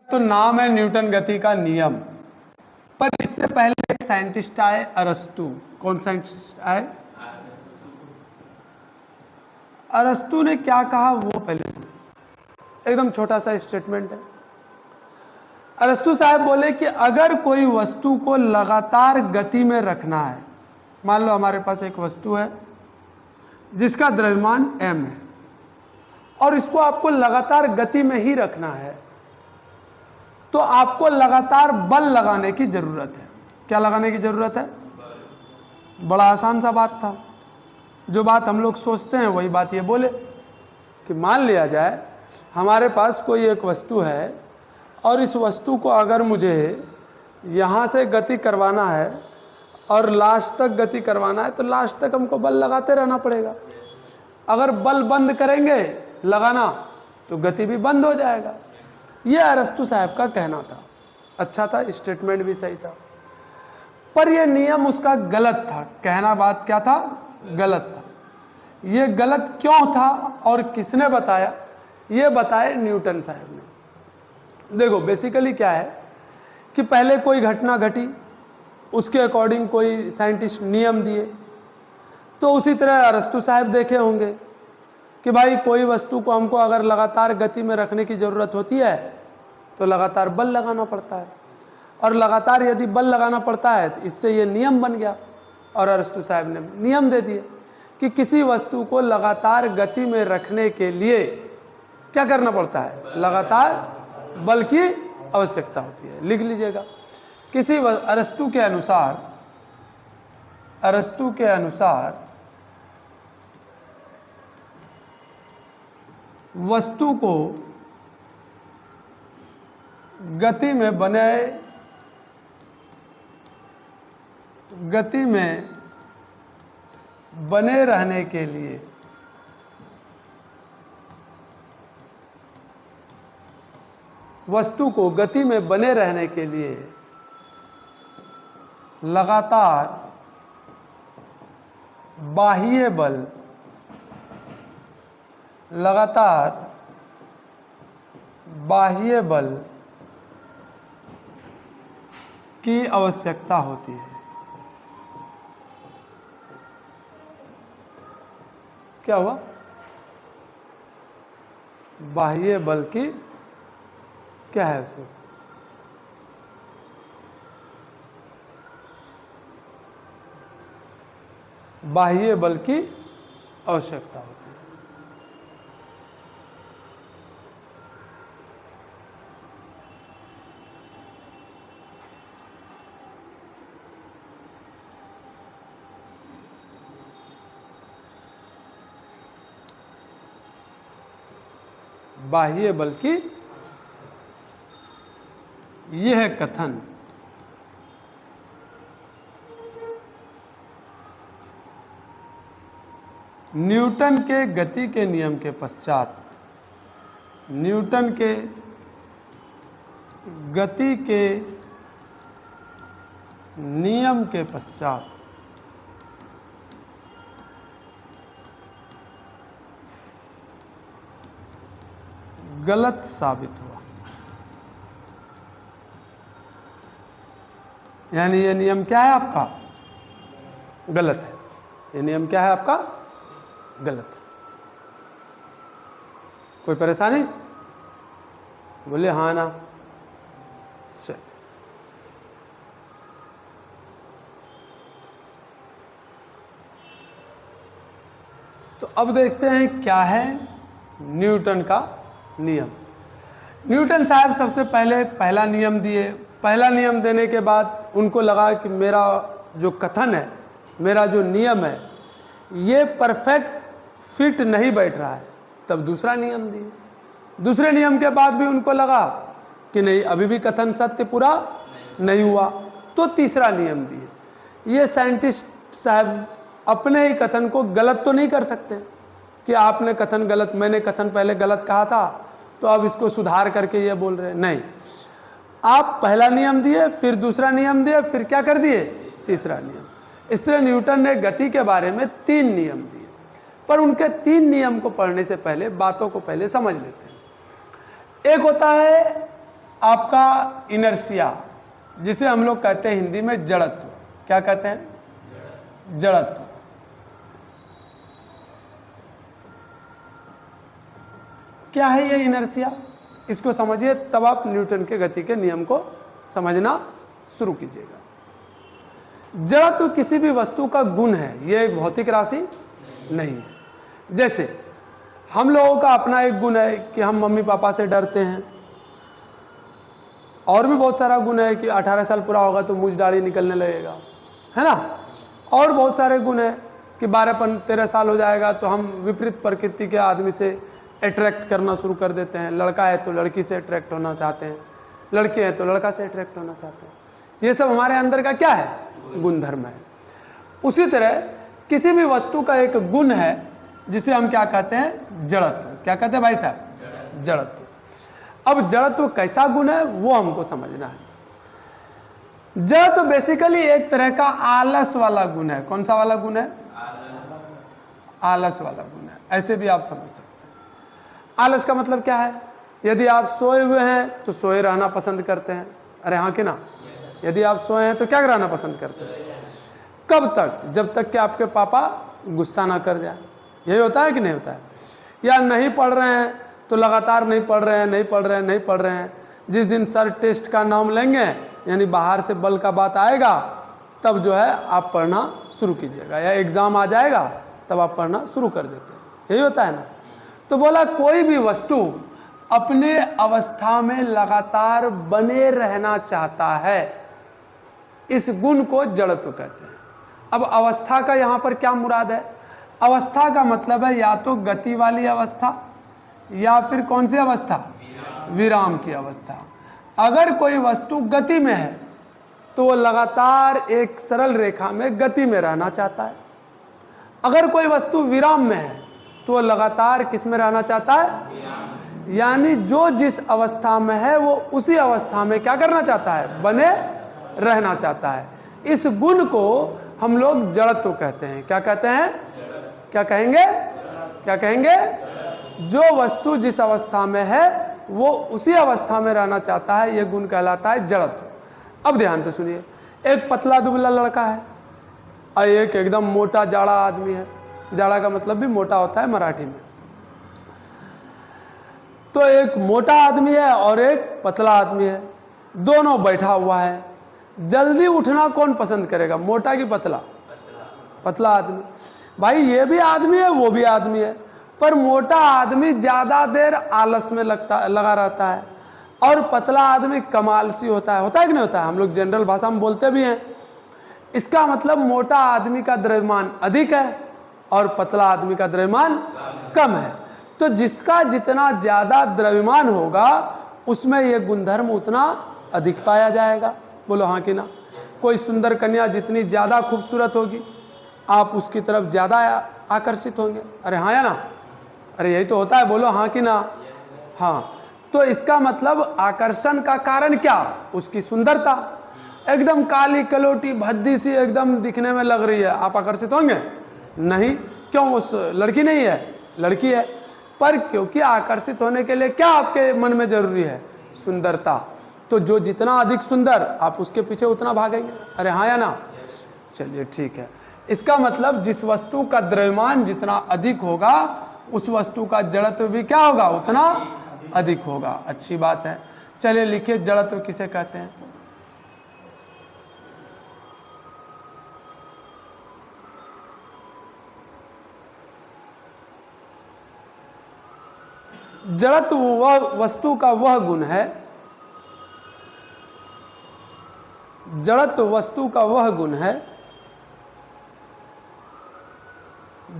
तो नाम है न्यूटन गति का नियम। पर इससे पहले एक साइंटिस्ट आए, अरस्तु। कौन साइंटिस्ट आए? अरस्तु ने क्या कहा वो पहले से, एकदम छोटा सा स्टेटमेंट है। अरस्तु साहब बोले कि अगर कोई वस्तु को लगातार गति में रखना है, मान लो हमारे पास एक वस्तु है जिसका द्रव्यमान m है और इसको आपको लगातार गति में ही रखना है, तो आपको लगातार बल लगाने की जरूरत है। क्या लगाने की जरूरत है? बड़ा आसान सा बात था। जो बात हम लोग सोचते हैं वही बात ये बोले कि मान लिया जाए हमारे पास कोई एक वस्तु है और इस वस्तु को अगर मुझे यहाँ से गति करवाना है और लास्ट तक गति करवाना है तो लास्ट तक हमको बल लगाते रहना पड़ेगा। अगर बल बंद करेंगे लगाना तो गति भी बंद हो जाएगा। ये अरस्तु साहब का कहना था। अच्छा था, स्टेटमेंट भी सही था, पर यह नियम उसका गलत था। कहना बात क्या था? गलत था। ये गलत क्यों था और किसने बताया? ये बताए न्यूटन साहब ने। देखो बेसिकली क्या है कि पहले कोई घटना घटी, उसके अकॉर्डिंग कोई साइंटिस्ट नियम दिए, तो उसी तरह अरस्तु साहब देखे होंगे कि भाई कोई वस्तु को हमको अगर लगातार गति में रखने की ज़रूरत होती है तो लगातार बल लगाना पड़ता है, और लगातार यदि बल लगाना पड़ता है तो इससे ये नियम बन गया। और अरस्तु साहब ने नियम दे दिए कि किसी वस्तु को लगातार गति में रखने के लिए क्या करना पड़ता है? लगातार बल की आवश्यकता होती है। लिख लीजिएगा। अरस्तु के अनुसार वस्तु को गति में बने रहने के लिए वस्तु को गति में बने रहने के लिए लगातार बाह्य बल की आवश्यकता होती है। क्या हुआ? बाह्य बल की क्या है उसमें? बाह्य बल की आवश्यकता होती है। बाह्य बल की यह कथन न्यूटन के गति के नियम के पश्चात, न्यूटन के गति के नियम के पश्चात गलत साबित हुआ। यानी ये नियम क्या है आपका? गलत है। ये नियम क्या है आपका? गलत है। कोई परेशानी? बोले हाँ ना। चल, तो अब देखते हैं क्या है न्यूटन का नियम। न्यूटन साहब सबसे पहले पहला नियम दिए। पहला नियम देने के बाद उनको लगा कि मेरा जो कथन है, मेरा जो नियम है, ये परफेक्ट फिट नहीं बैठ रहा है। तब दूसरा नियम दिए। दूसरे नियम के बाद भी उनको लगा कि नहीं, अभी भी कथन सत्य पूरा नहीं हुआ, तो तीसरा नियम दिए। ये साइंटिस्ट साहब अपने ही कथन को गलत तो नहीं कर सकते कि आपने कथन गलत, मैंने कथन पहले गलत कहा था तो अब इसको सुधार करके ये बोल रहे हैं। नहीं, आप पहला नियम दिए, फिर दूसरा नियम दिए, फिर क्या कर दिए? तीसरा नियम। इसलिए न्यूटन ने गति के बारे में 3 नियम दिए। पर उनके 3 नियम को पढ़ने से पहले बातों को पहले समझ लेते हैं। एक होता है आपका इनर्शिया, जिसे हम लोग कहते हैं हिंदी में जड़त्व। क्या कहते हैं? जड़त्व। क्या है ये इनर्शिया? इसको समझिए, तब आप न्यूटन के गति के नियम को समझना शुरू कीजिएगा। जड़त्व किसी भी वस्तु का गुण है, ये एक भौतिक राशि नहीं है। जैसे हम लोगों का अपना एक गुण है कि हम मम्मी पापा से डरते हैं, और भी बहुत सारा गुण है कि 18 साल पूरा होगा तो मूंछ दाढ़ी निकलने लगेगा, है ना। और बहुत सारे गुण है कि 12-13 साल हो जाएगा तो हम विपरीत प्रकृति के आदमी से अट्रैक्ट करना शुरू कर देते हैं। लड़का है तो लड़की से अट्रैक्ट होना चाहते हैं, लड़के हैं तो लड़का से अट्रैक्ट होना चाहते हैं। ये सब हमारे अंदर का क्या है? गुणधर्म है। उसी तरह किसी भी वस्तु का एक गुण है जिसे हम क्या कहते हैं? जड़त्व। क्या कहते हैं भाई साहब? जड़त्व। अब जड़त्व कैसा गुण है वो हमको समझना है। जड़त्व बेसिकली एक तरह का आलस वाला गुण है। कौन सा वाला गुण है? आलस वाला गुण है, ऐसे भी आप समझ सकते हैं। आलस का मतलब क्या है? यदि आप सोए हुए हैं तो सोए रहना पसंद करते हैं। अरे हाँ कि ना? यदि आप सोए हैं तो क्या रहना पसंद करते हैं? कब तक? जब तक कि आपके पापा गुस्सा ना कर जाए। यही होता है कि नहीं होता है? या नहीं पढ़ रहे हैं तो लगातार नहीं पढ़ रहे हैं, नहीं पढ़ रहे हैं, नहीं पढ़ रहे हैं। जिस दिन सर टेस्ट का नाम लेंगे, यानी बाहर से बल का बात आएगा, तब जो है आप पढ़ना शुरू कीजिएगा। या एग्ज़ाम आ जाएगा तब आप पढ़ना शुरू कर देते हैं। यही होता है ना। तो बोला कोई भी वस्तु अपने अवस्था में लगातार बने रहना चाहता है, इस गुण को जड़त्व कहते हैं। अब अवस्था का यहाँ पर क्या मुराद है? अवस्था का मतलब है या तो गति वाली अवस्था या फिर कौन सी अवस्था? विराम की अवस्था। अगर कोई वस्तु गति में है तो वो लगातार एक सरल रेखा में गति में रहना चाहता है। अगर कोई वस्तु विराम में है तो वो लगातार किस में रहना चाहता है? यानी जो जिस अवस्था में है वो उसी अवस्था में क्या करना चाहता है? बने रहना चाहता है। इस गुण को हम लोग जड़त्व कहते हैं। क्या कहते हैं? क्या कहेंगे? क्या कहेंगे? जो वस्तु जिस अवस्था में है वो उसी अवस्था में रहना चाहता है, ये गुण कहलाता है जड़त्व। अब ध्यान से सुनिए, एक पतला दुबला लड़का है और एक एकदम मोटा जाड़ा आदमी है। जाड़ा का मतलब भी मोटा होता है मराठी में। तो एक मोटा आदमी है और एक पतला आदमी है, दोनों बैठा हुआ है। जल्दी उठना कौन पसंद करेगा, मोटा कि पतला? पतला आदमी। भाई ये भी आदमी है वो भी आदमी है, पर मोटा आदमी ज़्यादा देर आलस में लगा रहता है और पतला आदमी कमालसी होता है। होता है कि नहीं होता है? हम लोग जनरल भाषा में बोलते भी हैं। इसका मतलब मोटा आदमी का द्रव्यमान अधिक है और पतला आदमी का द्रव्यमान कम है। तो जिसका जितना ज़्यादा द्रव्यमान होगा उसमें ये गुणधर्म उतना अधिक पाया जाएगा। बोलो हाँ कि ना? कोई सुंदर कन्या जितनी ज़्यादा खूबसूरत होगी आप उसकी तरफ ज़्यादा आकर्षित होंगे। अरे हाँ या ना? अरे यही तो होता है। बोलो हाँ कि ना? हाँ। तो इसका मतलब आकर्षण का कारण क्या? उसकी सुंदरता। एकदम काली कलोटी भद्दी सी एकदम दिखने में लग रही है, आप आकर्षित होंगे? नहीं। क्यों? उस लड़की नहीं है, लड़की है। पर क्योंकि आकर्षित होने के लिए क्या आपके मन में जरूरी है? सुंदरता। तो जो जितना अधिक सुंदर आप उसके पीछे उतना भागेंगे। अरे हाँ या ना? चलिए ठीक है। इसका मतलब जिस वस्तु का द्रव्यमान जितना अधिक होगा उस वस्तु का जड़त्व भी क्या होगा? उतना अधिक होगा। अच्छी बात है। चलिए लिखिए जड़त्व किसे कहते हैं। जड़त्व वह वस्तु का वह गुण है, जड़त्व वस्तु का वह गुण है,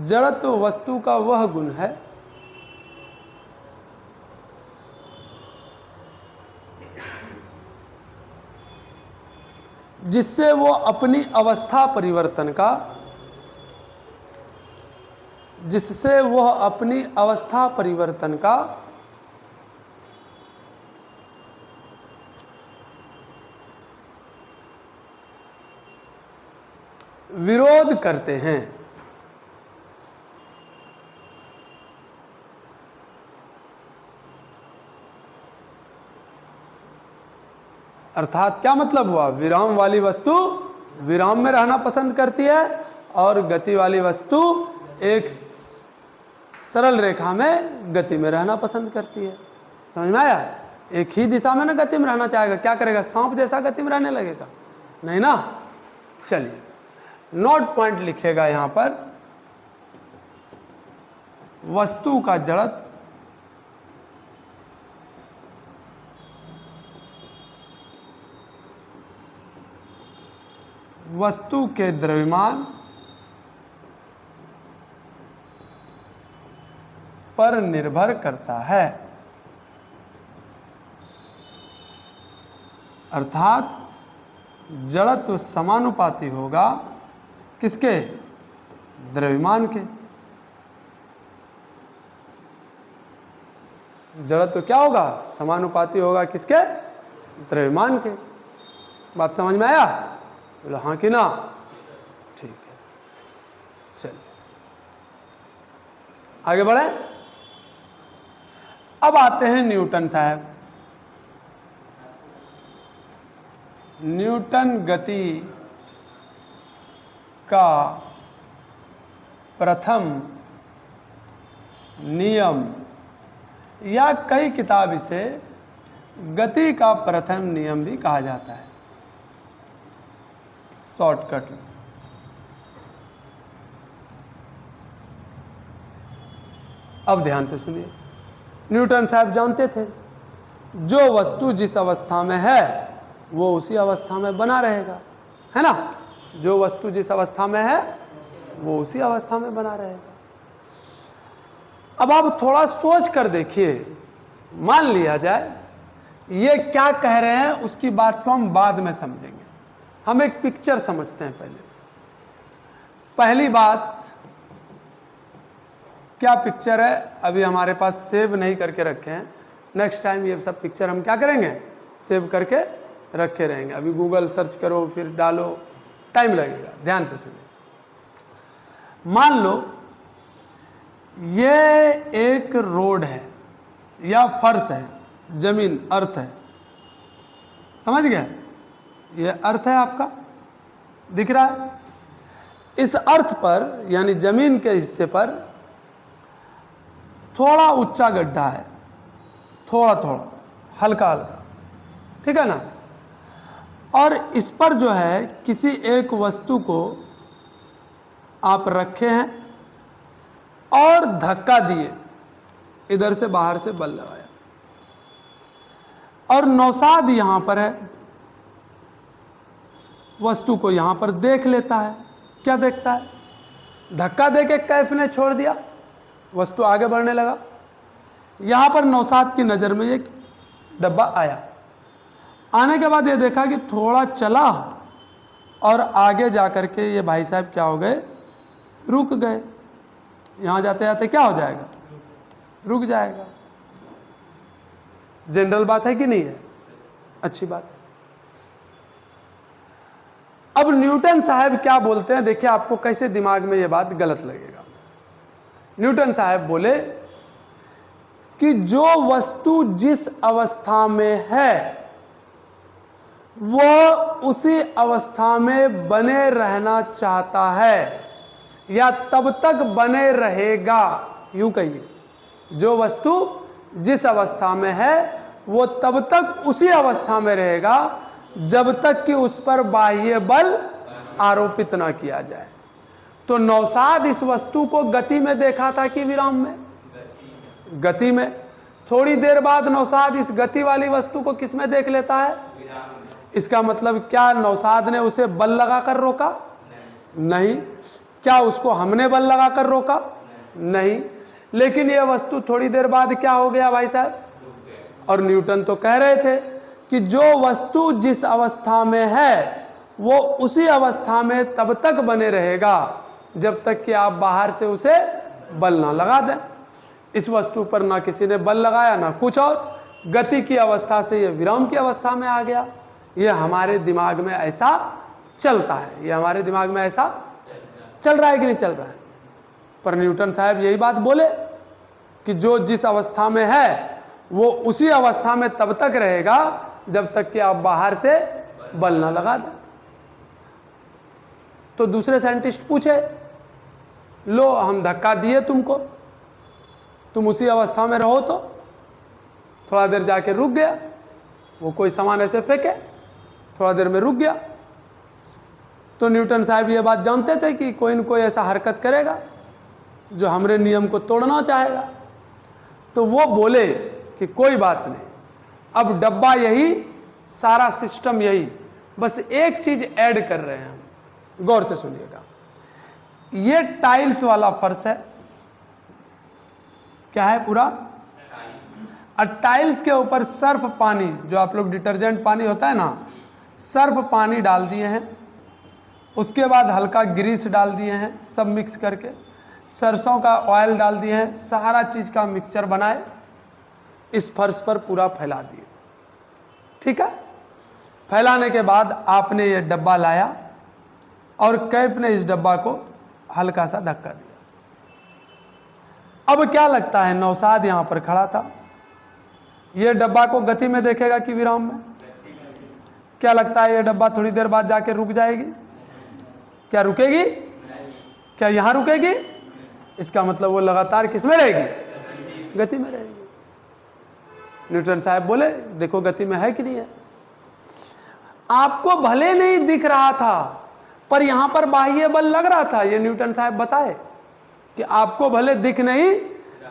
जड़त्व वस्तु का वह गुण है जिससे वो अपनी अवस्था परिवर्तन का, जिससे वह अपनी अवस्था परिवर्तन का विरोध करते हैं। अर्थात क्या मतलब हुआ, विराम वाली वस्तु विराम में रहना पसंद करती है और गति वाली वस्तु एक सरल रेखा में गति में रहना पसंद करती है। समझ में आया? एक ही दिशा में ना गति में रहना चाहेगा, क्या करेगा, सांप जैसा गति में रहने लगेगा, नहीं ना। चलिए नोट पॉइंट लिखेगा यहां पर, वस्तु का जड़त्व वस्तु के द्रव्यमान पर निर्भर करता है, अर्थात जड़त्व समानुपाती होगा किसके, द्रव्यमान के। जड़त्व क्या होगा, समानुपाती होगा किसके, द्रव्यमान के। बात समझ में आया? बोलो हाँ कि ना? ठीक है, चलिए आगे बढ़े। अब आते हैं न्यूटन साहब। न्यूटन गति का प्रथम नियम, या कई किताब इसे गति का प्रथम नियम भी कहा जाता है, शॉर्टकट में। अब ध्यान से सुनिए, न्यूटन साहब जानते थे जो वस्तु जिस अवस्था में है वो उसी अवस्था में बना रहेगा, है ना। जो वस्तु जिस अवस्था में है वो उसी अवस्था में बना रहेगा। अब आप थोड़ा सोच कर देखिए, मान लिया जाए ये क्या कह रहे हैं, उसकी बात को हम बाद में समझेंगे। हम एक पिक्चर समझते हैं पहले। पहली बात, क्या पिक्चर है, अभी हमारे पास सेव नहीं करके रखे हैं। नेक्स्ट टाइम ये सब पिक्चर हम क्या करेंगे, सेव करके रखे रहेंगे। अभी गूगल सर्च करो, फिर डालो, टाइम लगेगा। ध्यान से सुनिए। मान लो ये एक रोड है या फर्श है, जमीन, अर्थ है, समझ गए? ये अर्थ है आपका, दिख रहा है। इस अर्थ पर यानी जमीन के हिस्से पर थोड़ा ऊंचा गड्ढा है, थोड़ा थोड़ा, हल्का हल्का, ठीक है ना। और इस पर जो है किसी एक वस्तु को आप रखे हैं और धक्का दिए, इधर से बाहर से बल लगाया, और नौसाद यहां पर है, वस्तु को यहां पर देख लेता है। क्या देखता है, धक्का देके कैफ ने छोड़ दिया, वस्तु आगे बढ़ने लगा। यहां पर नौसाद की नजर में एक डब्बा आया, आने के बाद ये देखा कि थोड़ा चला और आगे जाकर के ये भाई साहब क्या हो गए, रुक गए। यहां जाते जाते क्या हो जाएगा, रुक जाएगा। जनरल बात है कि नहीं है, अच्छी बात है। अब न्यूटन साहब क्या बोलते हैं, देखिए आपको कैसे दिमाग में ये बात गलत लगेगा। न्यूटन साहब बोले कि जो वस्तु जिस अवस्था में है वो उसी अवस्था में बने रहना चाहता है या तब तक बने रहेगा। यूं कहिए, जो वस्तु जिस अवस्था में है वो तब तक उसी अवस्था में रहेगा जब तक कि उस पर बाह्य बल आरोपित ना किया जाए। तो नौसाद इस वस्तु को गति में देखा था कि विराम में, गति में। थोड़ी देर बाद नौसाद इस गति वाली वस्तु को किस में देख लेता है, इसका मतलब क्या नौसाद ने उसे बल लगाकर रोका? नहीं। क्या उसको हमने बल लगाकर रोका? नहीं। लेकिन यह वस्तु थोड़ी देर बाद क्या हो गया भाई साहब? और न्यूटन तो कह रहे थे कि जो वस्तु जिस अवस्था में है वो उसी अवस्था में तब तक बने रहेगा जब तक कि आप बाहर से उसे बल ना लगा दें। इस वस्तु पर ना किसी ने बल लगाया ना कुछ, और गति की अवस्था से ये विराम की अवस्था में आ गया। ये हमारे दिमाग में ऐसा चलता है, ये हमारे दिमाग में ऐसा चल रहा है कि नहीं चल रहा है? पर न्यूटन साहब यही बात बोले कि जो जिस अवस्था में है वो उसी अवस्था में तब तक रहेगा जब तक कि आप बाहर से बल ना लगा दें। तो दूसरे साइंटिस्ट पूछे, लो हम धक्का दिए तुमको, तुम उसी अवस्था में रहो, तो थोड़ा देर जाके रुक गया, वो कोई सामान ऐसे फेंके, थोड़ा देर में रुक गया। तो न्यूटन साहब ये बात जानते थे कि कोई न कोई ऐसा हरकत करेगा जो हमारे नियम को तोड़ना चाहेगा। तो वो बोले कि कोई बात नहीं, अब डब्बा यही, सारा सिस्टम यही, बस एक चीज ऐड कर रहे हैं हम। गौर से सुनिएगा, ये टाइल्स वाला फर्श है, क्या है पूरा, और टाइल्स के ऊपर सर्फ पानी, जो आप लोग डिटर्जेंट पानी होता है ना, सर्फ पानी डाल दिए हैं, उसके बाद हल्का ग्रीस डाल दिए हैं, सब मिक्स करके सरसों का ऑयल डाल दिए हैं, सारा चीज का मिक्सचर बनाए, इस फर्श पर पूरा फैला दिए। ठीक है, फैलाने के बाद आपने ये डब्बा लाया और कैप ने इस डब्बा को हल्का सा धक्का दिया। अब क्या लगता है, नौशाद यहां पर खड़ा था, ये डब्बा को गति में देखेगा कि विराम में? क्या लगता है, ये डब्बा थोड़ी देर बाद जाके रुक जाएगी? क्या रुकेगी? क्या यहां रुकेगी? इसका मतलब वो लगातार किस में रहेगी? गति में रहेगी। न्यूटन साहब बोले, देखो गति में है कि नहीं है। आपको भले नहीं दिख रहा था, पर यहां पर बाह्य बल लग रहा था। ये न्यूटन साहब बताए कि आपको भले दिख नहीं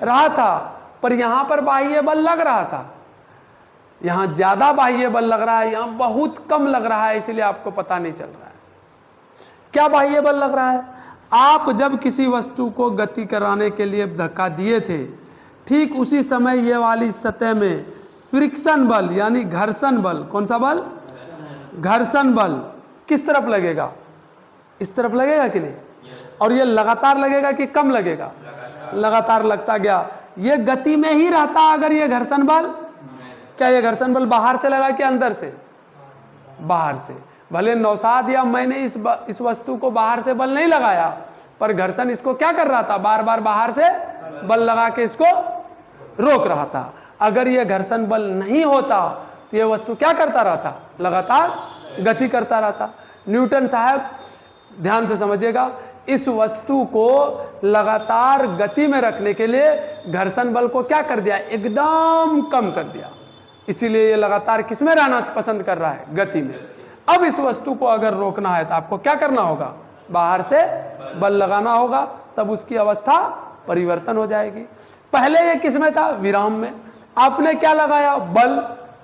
रहा था, पर यहां पर बाह्य बल लग रहा था। यहां ज्यादा बाह्य बल लग रहा है, यहां बहुत कम लग रहा है, इसलिए आपको पता नहीं चल रहा है। क्या बाह्य बल लग रहा है? आप जब किसी वस्तु को गति कराने के लिए धक्का दिए थे, ठीक उसी समय ये वाली सतह में फ्रिक्शन बल यानी घर्षण बल, कौन सा बल? घर्षण बल किस तरफ लगेगा? इस तरफ लगेगा कि नहीं? और ये लगातार लगेगा कि कम लगेगा? लगातार लगता गया। ये गति में ही रहता अगर ये घर्षण बल। क्या ये घर्षण बल बाहर से लगा कि अंदर से? बाहर से। भले नौशाद या मैंने इस वस्तु को बाहर से बल नहीं लगाया, पर घर्षण इसको क्या कर रहा था? बार बार बाहर से बल लगा के इसको रोक रहा था। अगर ये घर्षण बल नहीं होता तो ये वस्तु क्या करता रहता? लगातार गति करता रहता। न्यूटन साहब ध्यान से समझिएगा, इस वस्तु को लगातार गति में रखने के लिए घर्षण बल को क्या कर दिया? एकदम कम कर दिया। इसीलिए ये लगातार किसमें रहना पसंद कर रहा है? गति में। अब इस वस्तु को अगर रोकना है तो आपको क्या करना होगा? बाहर से बल लगाना होगा, तब उसकी अवस्था परिवर्तन हो जाएगी। पहले ये किसमें था? विराम में। आपने क्या लगाया? बल।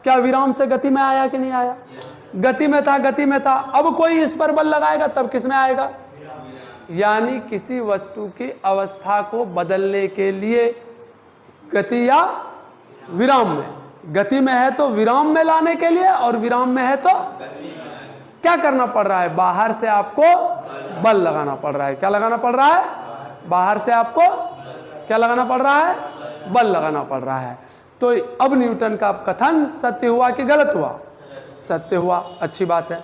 क्या विराम से गति में आया कि नहीं आया? गति में था, गति में था। अब कोई इस पर बल लगाएगा तब किसमें आएगा? यानी किसी वस्तु की अवस्था को बदलने के लिए गति या विराम में, गति में है तो विराम में लाने के लिए, और विराम में है तो क्या करना पड़ रहा है? बाहर से आपको बल लगाना पड़ रहा है। क्या लगाना पड़ रहा है? बाहर से आपको क्या लगाना पड़ रहा है? बल लगाना पड़ रहा है। तो अब न्यूटन का कथन सत्य हुआ कि गलत हुआ? सत्य हुआ। अच्छी बात है।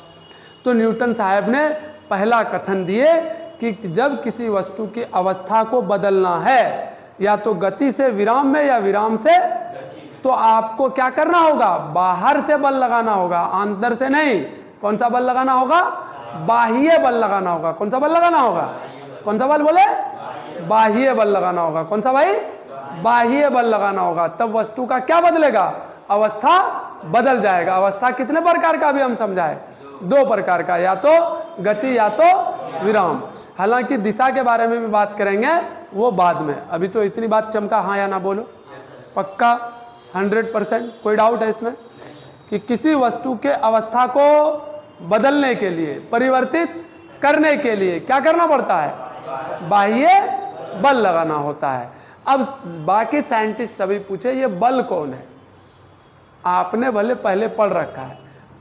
तो न्यूटन साहब ने पहला कथन दिए कि जब किसी वस्तु की अवस्था को बदलना है, या तो गति से विराम में या विराम से, तो आपको क्या करना होगा? बाहर से बल लगाना होगा, अंदर से नहीं। कौन सा बल लगाना होगा? बाह्य बल लगाना होगा। कौन सा बल लगाना होगा? कौन सा बल बोले? बाह्य बल लगाना होगा। कौन सा भाई? बाह्य बल लगाना होगा। तब वस्तु का क्या बदलेगा? अवस्था बदल जाएगा। अवस्था कितने प्रकार का अभी हम समझाए? 2 प्रकार का, या तो गति या तो विराम। हालांकि दिशा के बारे में भी बात करेंगे, वो बाद में। अभी तो इतनी बात चमका, हाँ या ना बोलो? पक्का 100%? कोई डाउट है इसमें कि किसी वस्तु के अवस्था को बदलने के लिए, परिवर्तित करने के लिए क्या करना पड़ता है? बाह्य बल लगाना होता है। अब बाकी साइंटिस्ट सभी पूछे, ये बल कौन है? आपने भले पहले पढ़ रखा है,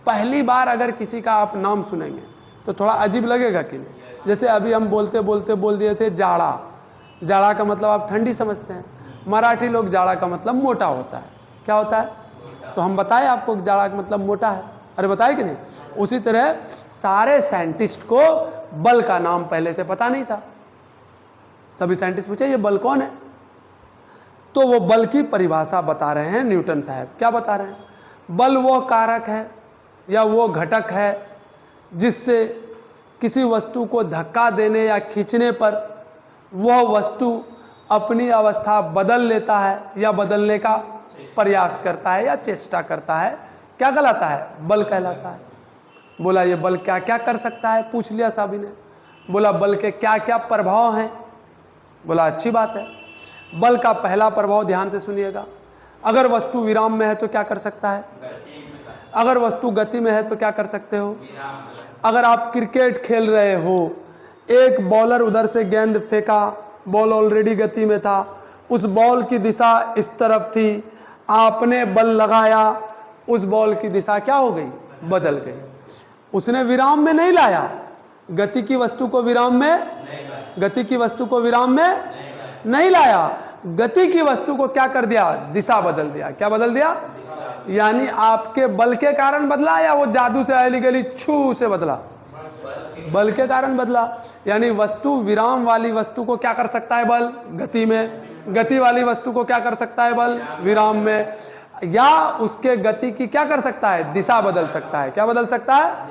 पहली बार अगर किसी का आप नाम सुनेंगे तो थोड़ा अजीब लगेगा कि नहीं? जैसे अभी हम बोलते बोलते बोल दिए थे जाड़ा। जाड़ा का मतलब आप ठंडी समझते हैं। मराठी लोग जाड़ा का मतलब मोटा होता है। क्या होता है? तो हम बताएं आपको कि जाड़ा का मतलब मोटा है। अरे बताए कि नहीं? उसी तरह सारे साइंटिस्ट को बल का नाम पहले से पता नहीं था। सभी साइंटिस्ट पूछे ये बल कौन है? तो वो बल की परिभाषा बता रहे हैं न्यूटन साहब। क्या बता रहे हैं? बल वो कारक है या वो घटक है जिससे किसी वस्तु को धक्का देने या खींचने पर वह वस्तु अपनी अवस्था बदल लेता है या बदलने का प्रयास करता है या चेष्टा करता है, क्या कहलाता है? बल कहलाता है। बोला ये बल क्या क्या कर सकता है, पूछ लिया साहबी ने। बोला बल के क्या क्या प्रभाव हैं। बोला अच्छी बात है। बल का पहला प्रभाव ध्यान से सुनिएगा, अगर वस्तु विराम में है तो क्या कर सकता है? अगर वस्तु गति में है तो क्या कर सकते हो? अगर आप क्रिकेट खेल रहे हो, एक बॉलर उधर से गेंद फेंका, बॉल ऑलरेडी गति में था, उस बॉल की दिशा इस तरफ थी, आपने बल लगाया, उस बॉल की दिशा क्या हो गई? बदल गई। उसने विराम में नहीं लाया, गति की वस्तु को विराम में, गति की वस्तु को विराम में नहीं लाया, गति की वस्तु को क्या कर दिया? दिशा बदल दिया। क्या बदल दिया? यानी आपके बल के कारण बदला या वो जादू से अली गली छू से बदला? बल के कारण बदला। यानी वस्तु विराम वाली वस्तु को क्या कर सकता है? बल गति में। गति वाली वस्तु को क्या कर सकता है? बल विराम में। या उसके गति की क्या कर सकता है? दिशा बदल सकता है। क्या बदल सकता है?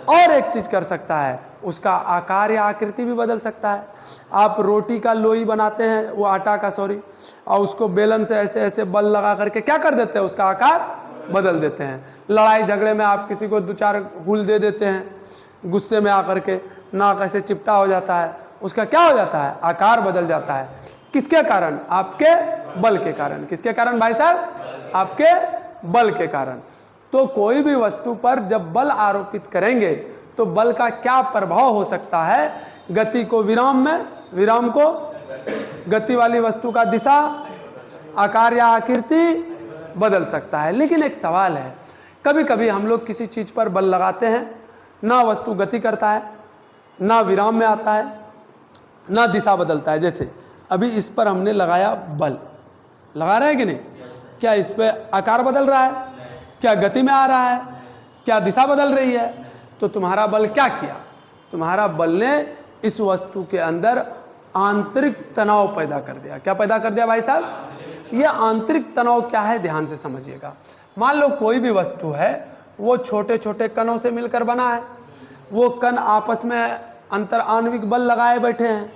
और एक चीज कर सकता है, उसका आकार या आकृति भी बदल सकता है। आप रोटी का लोई बनाते हैं, वो आटा का सॉरी, और उसको बेलन से ऐसे ऐसे बल लगा करके क्या कर देते हैं? उसका आकार बदल देते हैं। लड़ाई झगड़े में आप किसी को दो चार घूल दे देते हैं, गुस्से में आकर के नाक ऐसे चिपटा हो जाता है, उसका क्या हो जाता है? आकार बदल जाता है। किसके कारण? आपके बल के कारण। किसके कारण भाई साहब? आपके बल के कारण। तो कोई भी वस्तु पर जब बल आरोपित करेंगे तो बल का क्या प्रभाव हो सकता है? गति को विराम में, विराम को गति वाली वस्तु का दिशा, आकार या आकृति बदल सकता है। लेकिन एक सवाल है, कभी कभी हम लोग किसी चीज पर बल लगाते हैं, ना वस्तु गति करता है, ना विराम में आता है, ना दिशा बदलता है। जैसे अभी इस पर हमने लगाया बल, लगा रहे हैं कि नहीं? क्या इस पर आकार बदल रहा है? क्या गति में आ रहा है? क्या दिशा बदल रही है? तो तुम्हारा बल क्या किया? तुम्हारा बल ने इस वस्तु के अंदर आंतरिक तनाव पैदा कर दिया। क्या पैदा कर दिया भाई साहब? यह आंतरिक तनाव क्या है, ध्यान से समझिएगा। मान लो कोई भी वस्तु है, वो छोटे छोटे कणों से मिलकर बना है, वो कण आपस में अंतर आणविक बल लगाए बैठे हैं।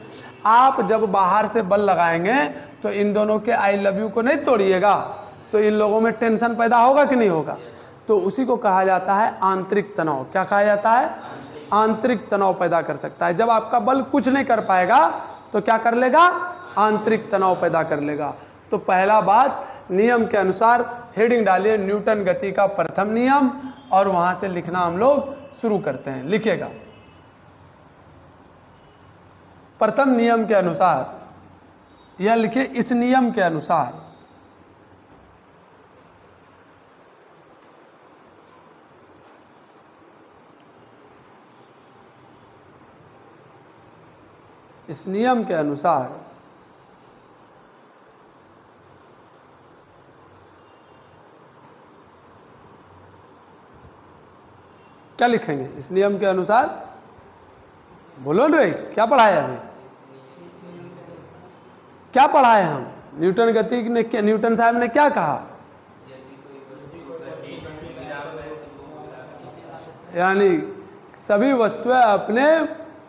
आप जब बाहर से बल लगाएंगे तो इन दोनों के आई लव यू को नहीं तोड़िएगा, तो इन लोगों में टेंशन पैदा होगा कि नहीं होगा? तो उसी को कहा जाता है आंतरिक तनाव। क्या कहा जाता है? आंतरिक तनाव पैदा कर सकता है। जब आपका बल कुछ नहीं कर पाएगा तो क्या कर लेगा? आंतरिक तनाव पैदा कर लेगा। तो पहला बात, नियम के अनुसार हेडिंग डालिए न्यूटन गति का प्रथम नियम, और वहां से लिखना हम लोग शुरू करते हैं। लिखिएगा, प्रथम नियम के अनुसार, यह लिखिए इस नियम के अनुसार इस नियम के अनुसार क्या लिखेंगे? इस नियम के अनुसार, बोलो रे, क्या पढ़ा है अभी? क्या पढ़ा है हम? न्यूटन गति ने, न्यूटन साहब ने क्या कहा? यानी सभी वस्तुएं अपने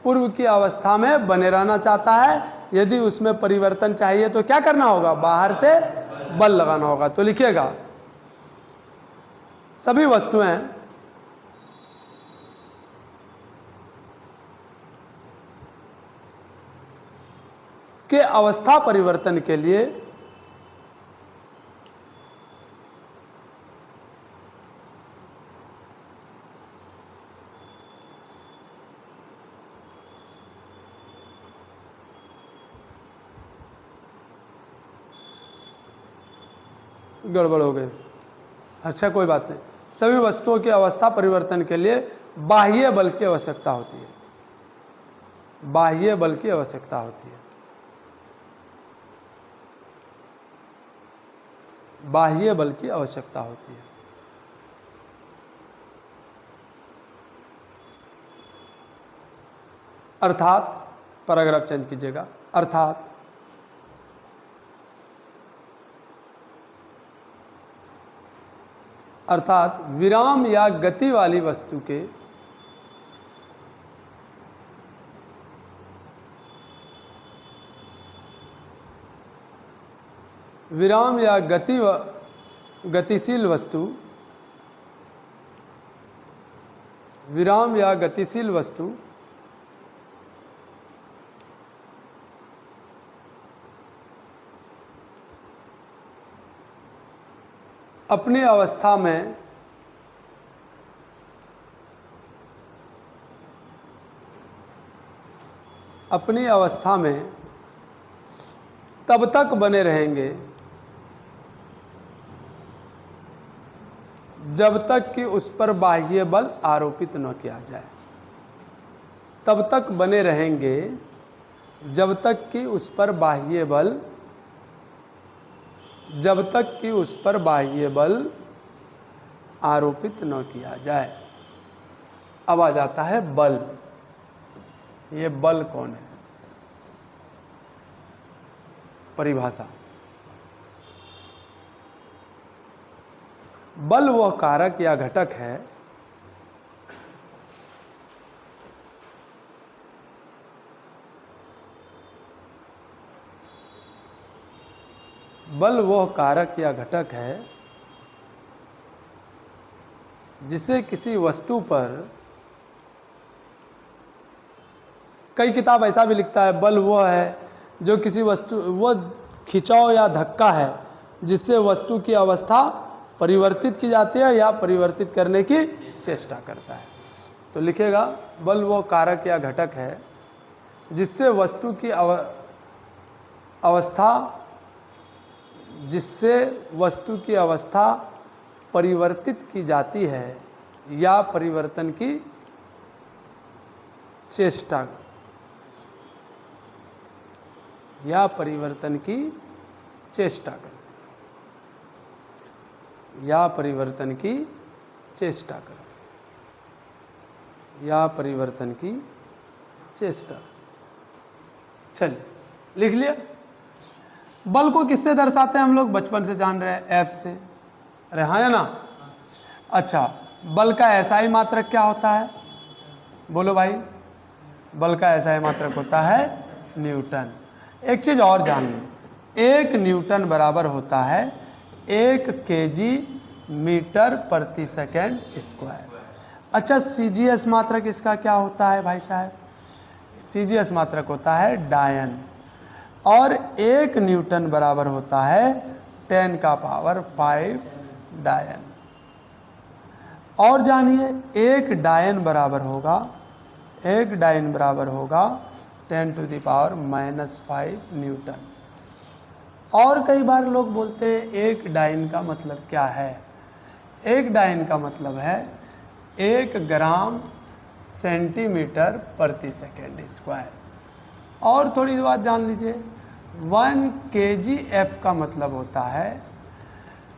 पूर्व की अवस्था में बने रहना चाहता है। यदि उसमें परिवर्तन चाहिए तो क्या करना होगा? बाहर से बल लगाना होगा। तो लिखिएगा, सभी वस्तुएं के अवस्था परिवर्तन के लिए गड़बड़ हो गई। अच्छा कोई बात नहीं। सभी वस्तुओं की अवस्था परिवर्तन के लिए बाह्य बल की आवश्यकता होती है। बाह्य बल की आवश्यकता होती है। बाह्य बल की आवश्यकता होती है। अर्थात, पैराग्राफ चेंज कीजिएगा, अर्थात अर्थात विराम या गति वाली वस्तु के विराम या गतिशील वस्तु विराम या गतिशील वस्तु अपनी अवस्था में तब तक बने रहेंगे जब तक कि उस पर बाह्य बल आरोपित न किया जाए। तब तक बने रहेंगे जब तक कि उस पर बाह्य बल आरोपित न किया जाए। अब आ जाता है बल। ये बल कौन है? परिभाषा। बल वह कारक या घटक है जिसे किसी वस्तु पर, कई किताब ऐसा भी लिखता है बल वह है जो किसी वस्तु, वो खिंचाव या धक्का है जिससे वस्तु की अवस्था परिवर्तित की जाती है या परिवर्तित करने की चेष्टा करता है। तो लिखेगा बल वो कारक या घटक है जिससे वस्तु की अवस्था परिवर्तित की जाती है या परिवर्तन की चेष्टा करती है। चलिए लिख लिया। बल को किससे दर्शाते हैं हम लोग? बचपन से जान रहे हैं, एफ से। अरे हाँ या ना? अच्छा, बल का एसआई मात्रक क्या होता है? बोलो भाई। बल का एसआई मात्रक होता है न्यूटन। एक चीज और जान लो, 1 न्यूटन बराबर होता है 1 केजी मीटर प्रति सेकेंड स्क्वायर। अच्छा, सीजीएस मात्रक इसका क्या होता है भाई साहब? सीजीएस मात्रक होता है डायन, और 1 न्यूटन बराबर होता है 10 का पावर 5 डायन। और जानिए, 1 डायन बराबर होगा 10 टू द पावर -5 न्यूटन। और कई बार लोग बोलते हैं 1 डायन का मतलब क्या है? 1 डायन का मतलब है 1 ग्राम सेंटीमीटर प्रति सेकेंड स्क्वायर। और थोड़ी बात जान लीजिए, 1 kgf का मतलब होता है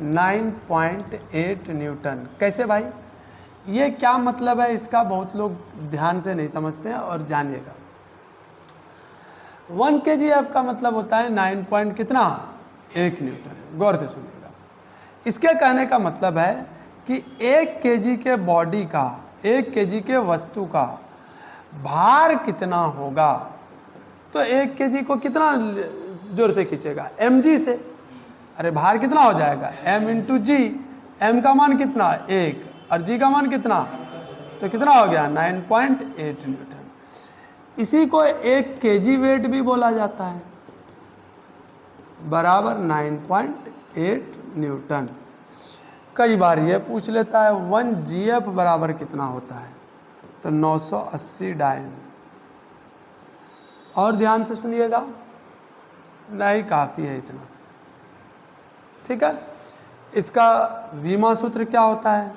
9.8 न्यूटन। कैसे भाई? ये क्या मतलब है इसका? बहुत लोग ध्यान से नहीं समझते हैं, और जानिएगा। 1 kgf का मतलब होता है 9 पॉइंट कितना? 1 न्यूटन। गौर से सुनिएगा। इसके कहने का मतलब है कि 1 kg के बॉडी का, 1 kg के वस्तु का भार कितना होगा, तो 1 kg को कितना जोर से खींचेगा? mg से। अरे भार कितना हो जाएगा? m इंटू जी। m का मान कितना? 1, और g का मान कितना? तो कितना हो गया? 9.8 न्यूटन। इसी को 1 kg वेट भी बोला जाता है, बराबर 9.8 न्यूटन। कई बार ये पूछ लेता है 1 gf बराबर कितना होता है, तो 980 डायन। और ध्यान से सुनिएगा, नहीं काफ़ी है इतना, ठीक है। इसका विमा सूत्र क्या होता है?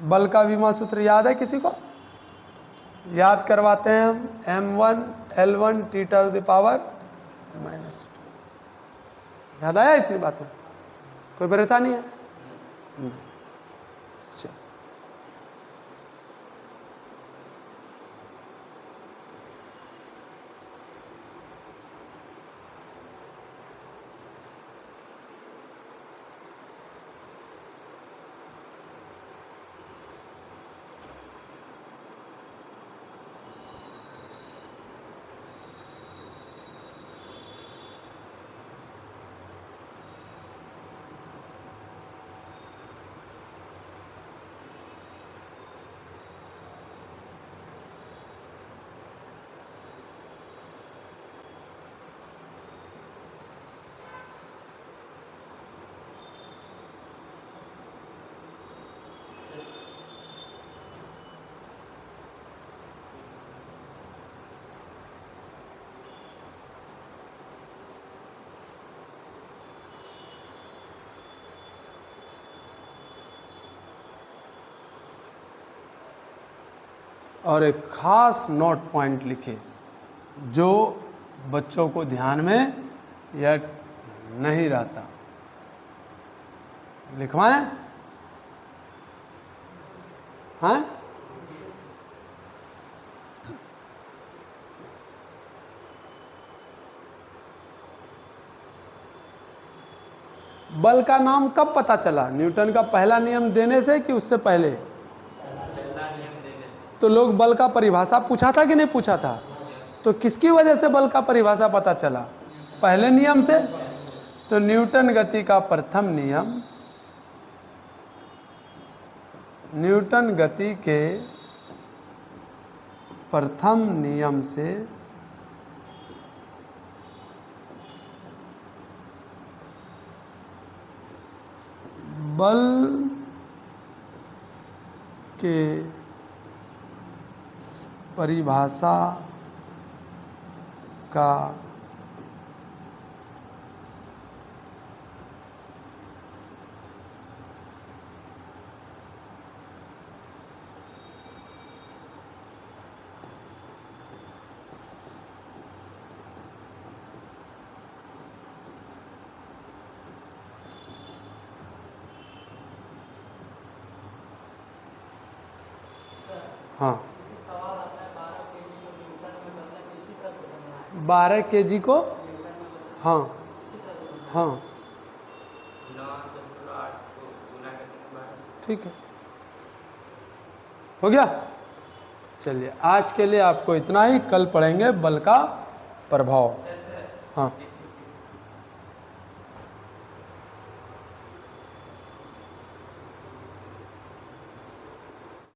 बल का विमा सूत्र याद है किसी को? याद करवाते हैं हम। m1 L1 t to the power -2। याद आया इतनी बातें? कोई परेशानी है? चल, और एक खास नोट पॉइंट लिखिए जो बच्चों को ध्यान में या नहीं रहता। लिखवाएं? हाँ, बल का नाम कब पता चला? न्यूटन का पहला नियम देने से कि उससे पहले? तो लोग बल का परिभाषा पूछा था कि नहीं पूछा था? तो किसकी वजह से बल का परिभाषा पता चला? पहले नियम से। तो न्यूटन गति का प्रथम नियम, न्यूटन गति के प्रथम नियम से बल के परिभाषा का हाँ 12 kg को, हाँ हाँ ठीक है, हो गया। चलिए आज के लिए आपको इतना ही, कल पढ़ेंगे बल का प्रभाव। हाँ